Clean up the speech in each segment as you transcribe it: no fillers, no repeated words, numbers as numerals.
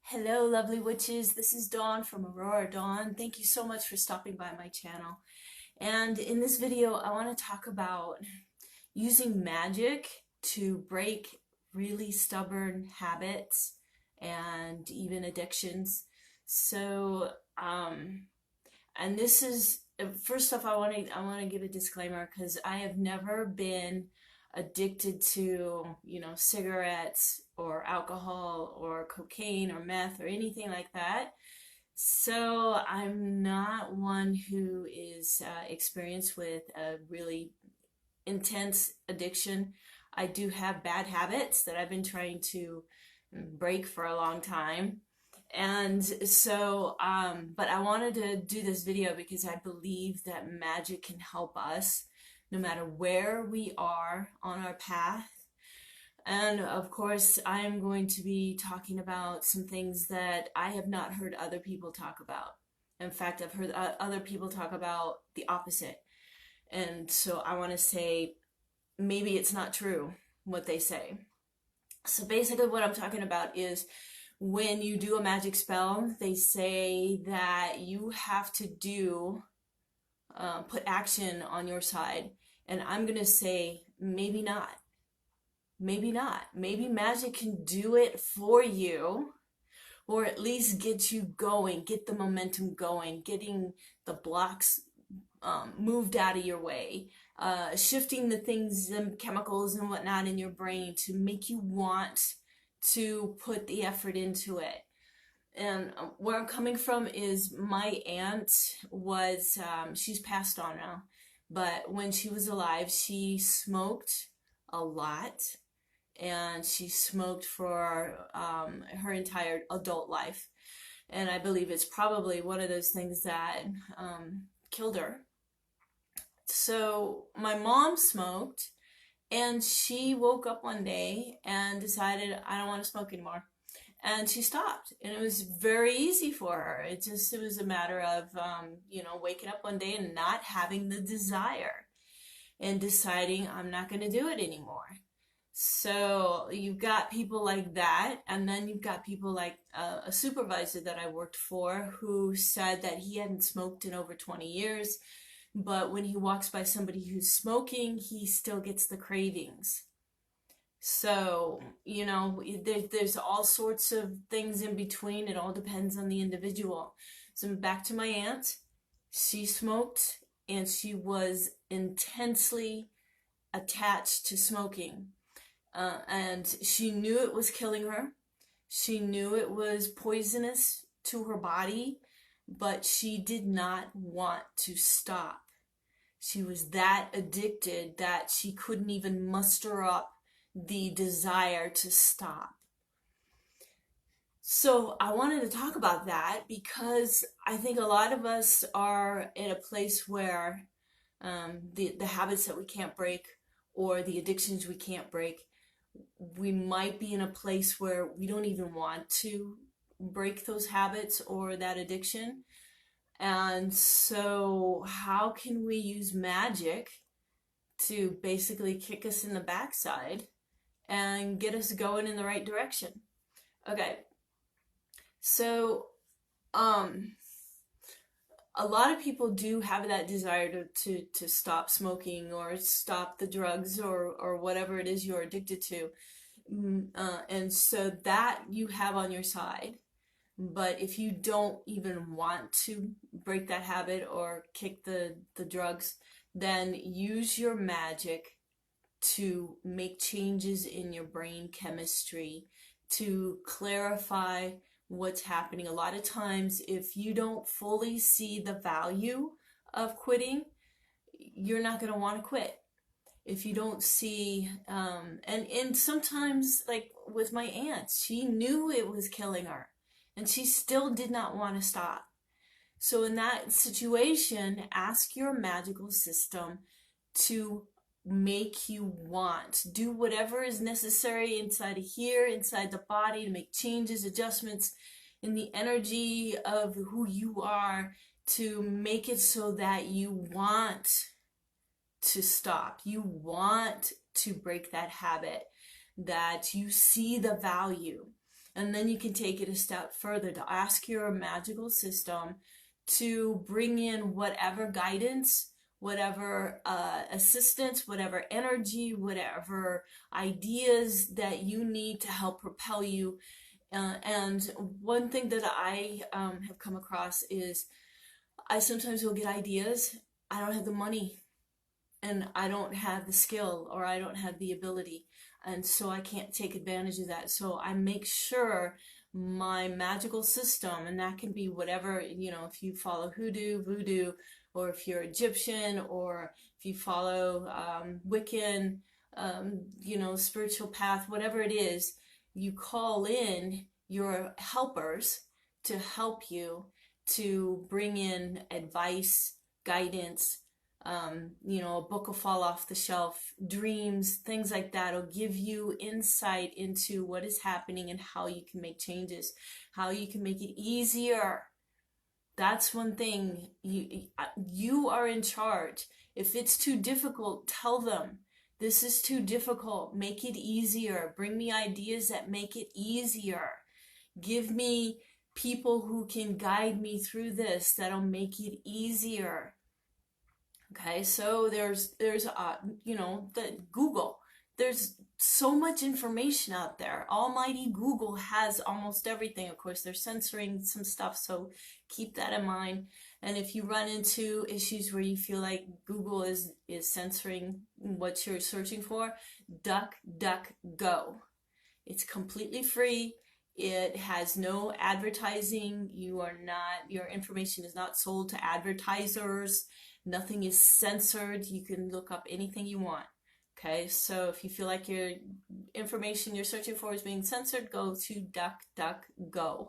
Hello, lovely witches. This is Dawn from Aurora Dawn. Thank you so much for stopping by my channel. And in this video, I want to talk about using magic to break really stubborn habits and even addictions. So, and this is first off, I want to give a disclaimer because I have never been addicted to, cigarettes or alcohol or cocaine or meth or anything like that. So I'm not one who is experienced with a really intense addiction. I do have bad habits that I've been trying to break for a long time. And so, but I wanted to do this video because I believe that magic can help us no matter where we are on our path. And of course, I am going to be talking about some things that I have not heard other people talk about. In fact, I've heard other people talk about the opposite. And so I want to say maybe it's not true what they say. So basically, what I'm talking about is when you do a magic spell, they say that you have to put action on your side. And I'm going to say maybe not. Maybe not. Maybe magic can do it for you, or at least get you going, get the momentum going, getting the blocks moved out of your way, shifting the things and chemicals and whatnot in your brain to make you want to put the effort into it. And where I'm coming from is my aunt was, she's passed on now, but when she was alive, she smoked a lot. And she smoked for her entire adult life. And I believe it's probably one of those things that killed her. So my mom smoked, and she woke up one day and decided, I don't want to smoke anymore. And she stopped. And it was very easy for her. It was a matter of, waking up one day and not having the desire and deciding I'm not going to do it anymore. So you've got people like that, and then you've got people like a supervisor that I worked for who said that he hadn't smoked in over 20 years, but when he walks by somebody who's smoking, he still gets the cravings. So, there's all sorts of things in between. It all depends on the individual. So back to my aunt. She smoked, and she was intensely attached to smoking. And she knew it was killing her. She knew it was poisonous to her body, but she did not want to stop. She was that addicted that she couldn't even muster up the desire to stop. So I wanted to talk about that because I think a lot of us are in a place where the habits that we can't break or the addictions we can't break, we might be in a place where we don't even want to break those habits or that addiction. And so how can we use magic to basically kick us in the backside and get us going in the right direction? Okay. So, a lot of people do have that desire to stop smoking or stop the drugs or whatever it is you're addicted to. And so that you have on your side. But if you don't even want to break that habit or kick the drugs, then use your magic to make changes in your brain chemistry, to clarify what's happening. A lot of times, if you don't fully see the value of quitting, you're not going to want to quit. If you don't see, and sometimes, like with my aunt, she knew it was killing her, and she still did not want to stop. So in that situation, ask your magical system to make you want. Do whatever is necessary inside of here, inside the body, to make changes, adjustments in the energy of who you are to make it so that you want to stop. You want to break that habit, that you see the value. And then you can take it a step further to ask your magical system to bring in whatever guidance, whatever assistance, whatever energy, whatever ideas that you need to help propel you. And one thing that I have come across is I sometimes will get ideas. I don't have the money, and I don't have the skill, or I don't have the ability. And so I can't take advantage of that. So I make sure my magical system, and that can be whatever, if you follow hoodoo, voodoo, or if you're Egyptian, or if you follow Wiccan, spiritual path, whatever it is, you call in your helpers to help you to bring in advice, guidance. A book will fall off the shelf, dreams, things like that will give you insight into what is happening and how you can make changes, how you can make it easier. That's one thing. You are in charge. If it's too difficult, tell them, this is too difficult. Make it easier. Bring me ideas that make it easier. Give me people who can guide me through this that'll make it easier. Okay, so there's the Google. There's so much information out there. Almighty Google has almost everything. Of course, they're censoring some stuff, so keep that in mind. And if you run into issues where you feel like Google is censoring what you're searching for, DuckDuckGo. It's completely free. It has no advertising. Your information is not sold to advertisers. Nothing is censored. You can look up anything you want. Okay, so if you feel like your information you're searching for is being censored, go to DuckDuckGo.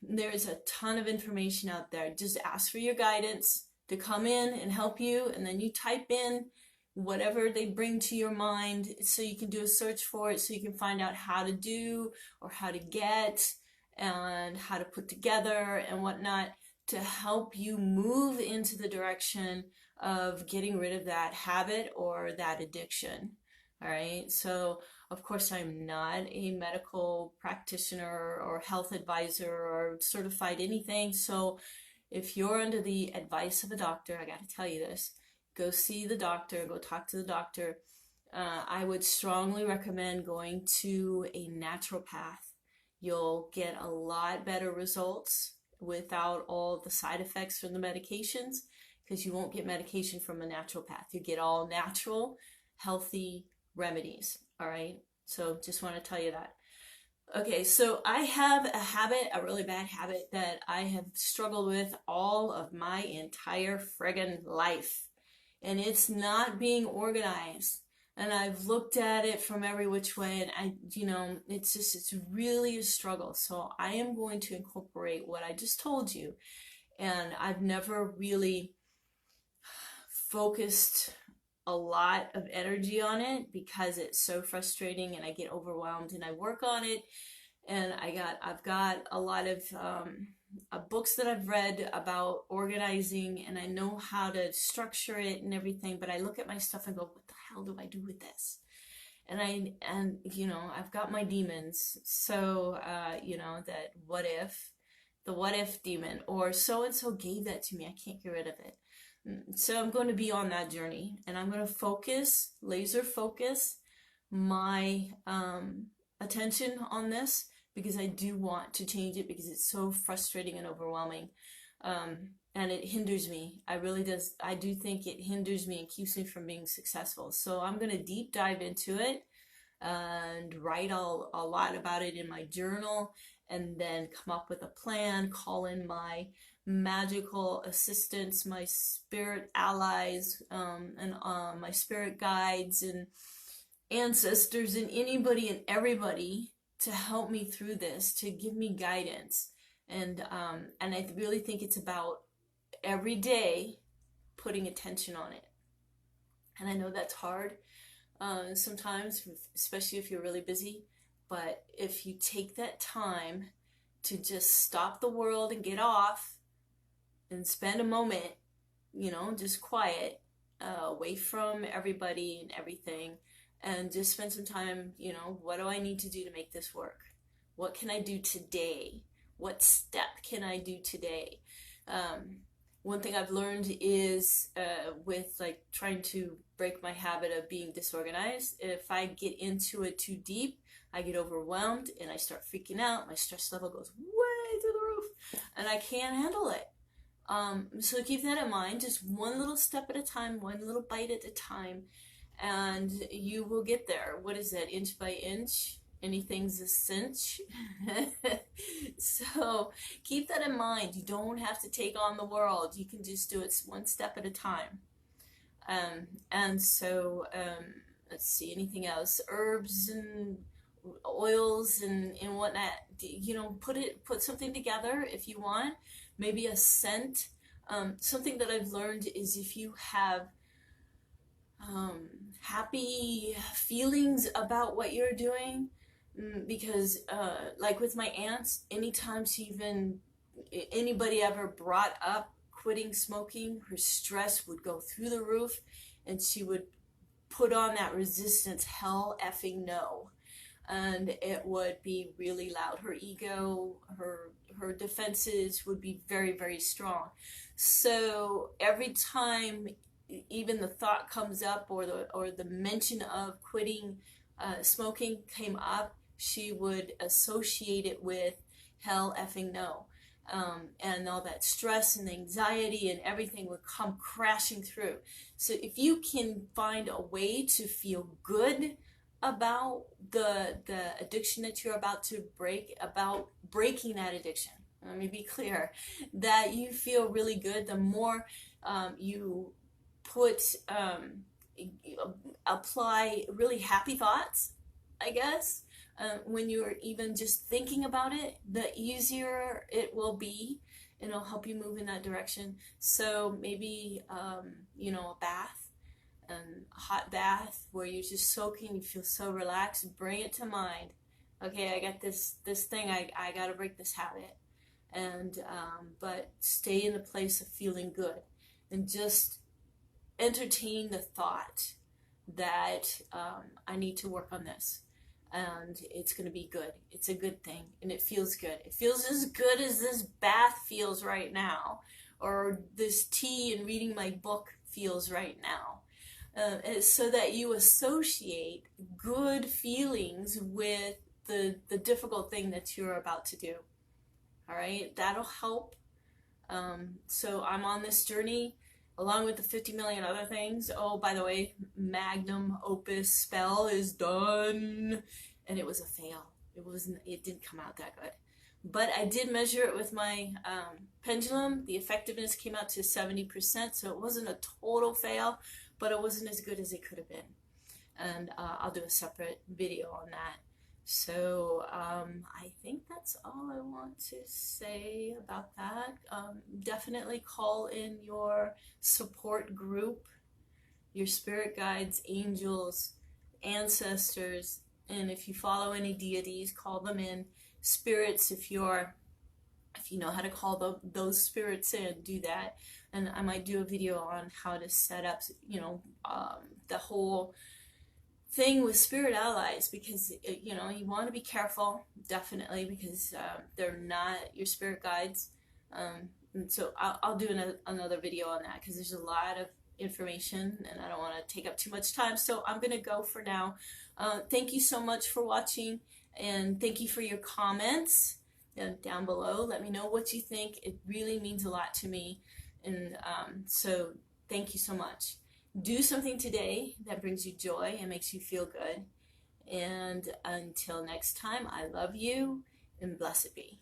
There's a ton of information out there. Just ask for your guidance to come in and help you, and then you type in whatever they bring to your mind so you can do a search for it, so you can find out how to do or how to get and how to put together and whatnot, to help you move into the direction of getting rid of that habit or that addiction. All right. So, of course, I'm not a medical practitioner or health advisor or certified anything. So, if you're under the advice of a doctor, I got to tell you this, go see the doctor, go talk to the doctor. I would strongly recommend going to a naturopath. You'll get a lot better results without all the side effects from the medications, because you won't get medication from a naturopath. You get all natural, healthy remedies. All right. So just want to tell you that. Okay. So I have a habit, a really bad habit that I have struggled with all of my entire friggin' life. And it's not being organized. And I've looked at it from every which way, and it's really a struggle. So I am going to incorporate what I just told you. And I've never really focused a lot of energy on it because it's so frustrating, and I get overwhelmed, and I work on it. And I've got a lot of books that I've read about organizing, and I know how to structure it and everything, but I look at my stuff and go, what the hell do I do with this? And I've got my demons. So, that the what if demon, or so-and-so gave that to me, I can't get rid of it. So I'm going to be on that journey, and I'm going to laser focus my attention on this, because I do want to change it, because it's so frustrating and overwhelming. And it hinders me. I do think it hinders me and keeps me from being successful. So I'm going to deep dive into it and write a lot about it in my journal, and then come up with a plan, call in my magical assistants, my spirit allies, and my spirit guides and ancestors, and anybody and everybody to help me through this, to give me guidance. And I really think it's about every day putting attention on it. And I know that's hard sometimes, especially if you're really busy. But if you take that time to just stop the world and get off and spend a moment, just quiet, away from everybody and everything, and just spend some time, what do I need to do to make this work? What can I do today? What step can I do today? One thing I've learned is with like trying to break my habit of being disorganized, if I get into it too deep, I get overwhelmed and I start freaking out. My stress level goes way through the roof and I can't handle it. So keep that in mind, just one little step at a time, one little bite at a time, and you will get there. What is that, inch by inch? Anything's a cinch. So keep that in mind. You don't have to take on the world. You can just do it one step at a time. And so let's see, anything else? Herbs and oils and whatnot. You know, put something together if you want. Maybe a scent. Something that I've learned is if you have happy feelings about what you're doing, because like with my aunts, anytime anybody ever brought up quitting smoking, her stress would go through the roof and she would put on that resistance, hell effing no. And it would be really loud. Her ego, her defenses would be very, very strong. So every time even the thought comes up or the mention of quitting smoking came up, she would associate it with hell effing no. And all that stress and anxiety and everything would come crashing through. So if you can find a way to feel good about the addiction that you're about to break, about breaking that addiction, let me be clear, that you feel really good, the more you apply really happy thoughts, I guess, when you're even just thinking about it, the easier it will be, and it'll help you move in that direction. So maybe, you know, a bath, a hot bath where you're just soaking, you feel so relaxed, bring it to mind. Okay, I got this thing, I got to break this habit. And, but stay in the place of feeling good and just entertain the thought that I need to work on this. And it's going to be good. It's a good thing. And it feels good. It feels as good as this bath feels right now. Or this tea and reading my book feels right now. So that you associate good feelings with the difficult thing that you're about to do. All right? That'll help. So I'm on this journey along with the 50 million other things. Oh, by the way, magnum opus spell is done. And it was a fail. It didn't come out that good. But I did measure it with my pendulum. The effectiveness came out to 70%, so it wasn't a total fail, but it wasn't as good as it could have been. And I'll do a separate video on that. So I think that's all I want to say about that. Definitely call in your support group, your spirit guides, angels, ancestors, and if you follow any deities, call them in. Spirits, if you know how to call those spirits in, do that. And I might do a video on how to set up, you know, the whole thing with spirit allies, because you know, you want to be careful, definitely, because they're not your spirit guides. And so I'll do another video on that, because there's a lot of information and I don't want to take up too much time, so I'm gonna go for now. Thank you so much for watching, and thank you for your comments down below. Let me know what you think. It really means a lot to me, and so thank you so much. Do something today that brings you joy and makes you feel good. And until next time, I love you and blessed be.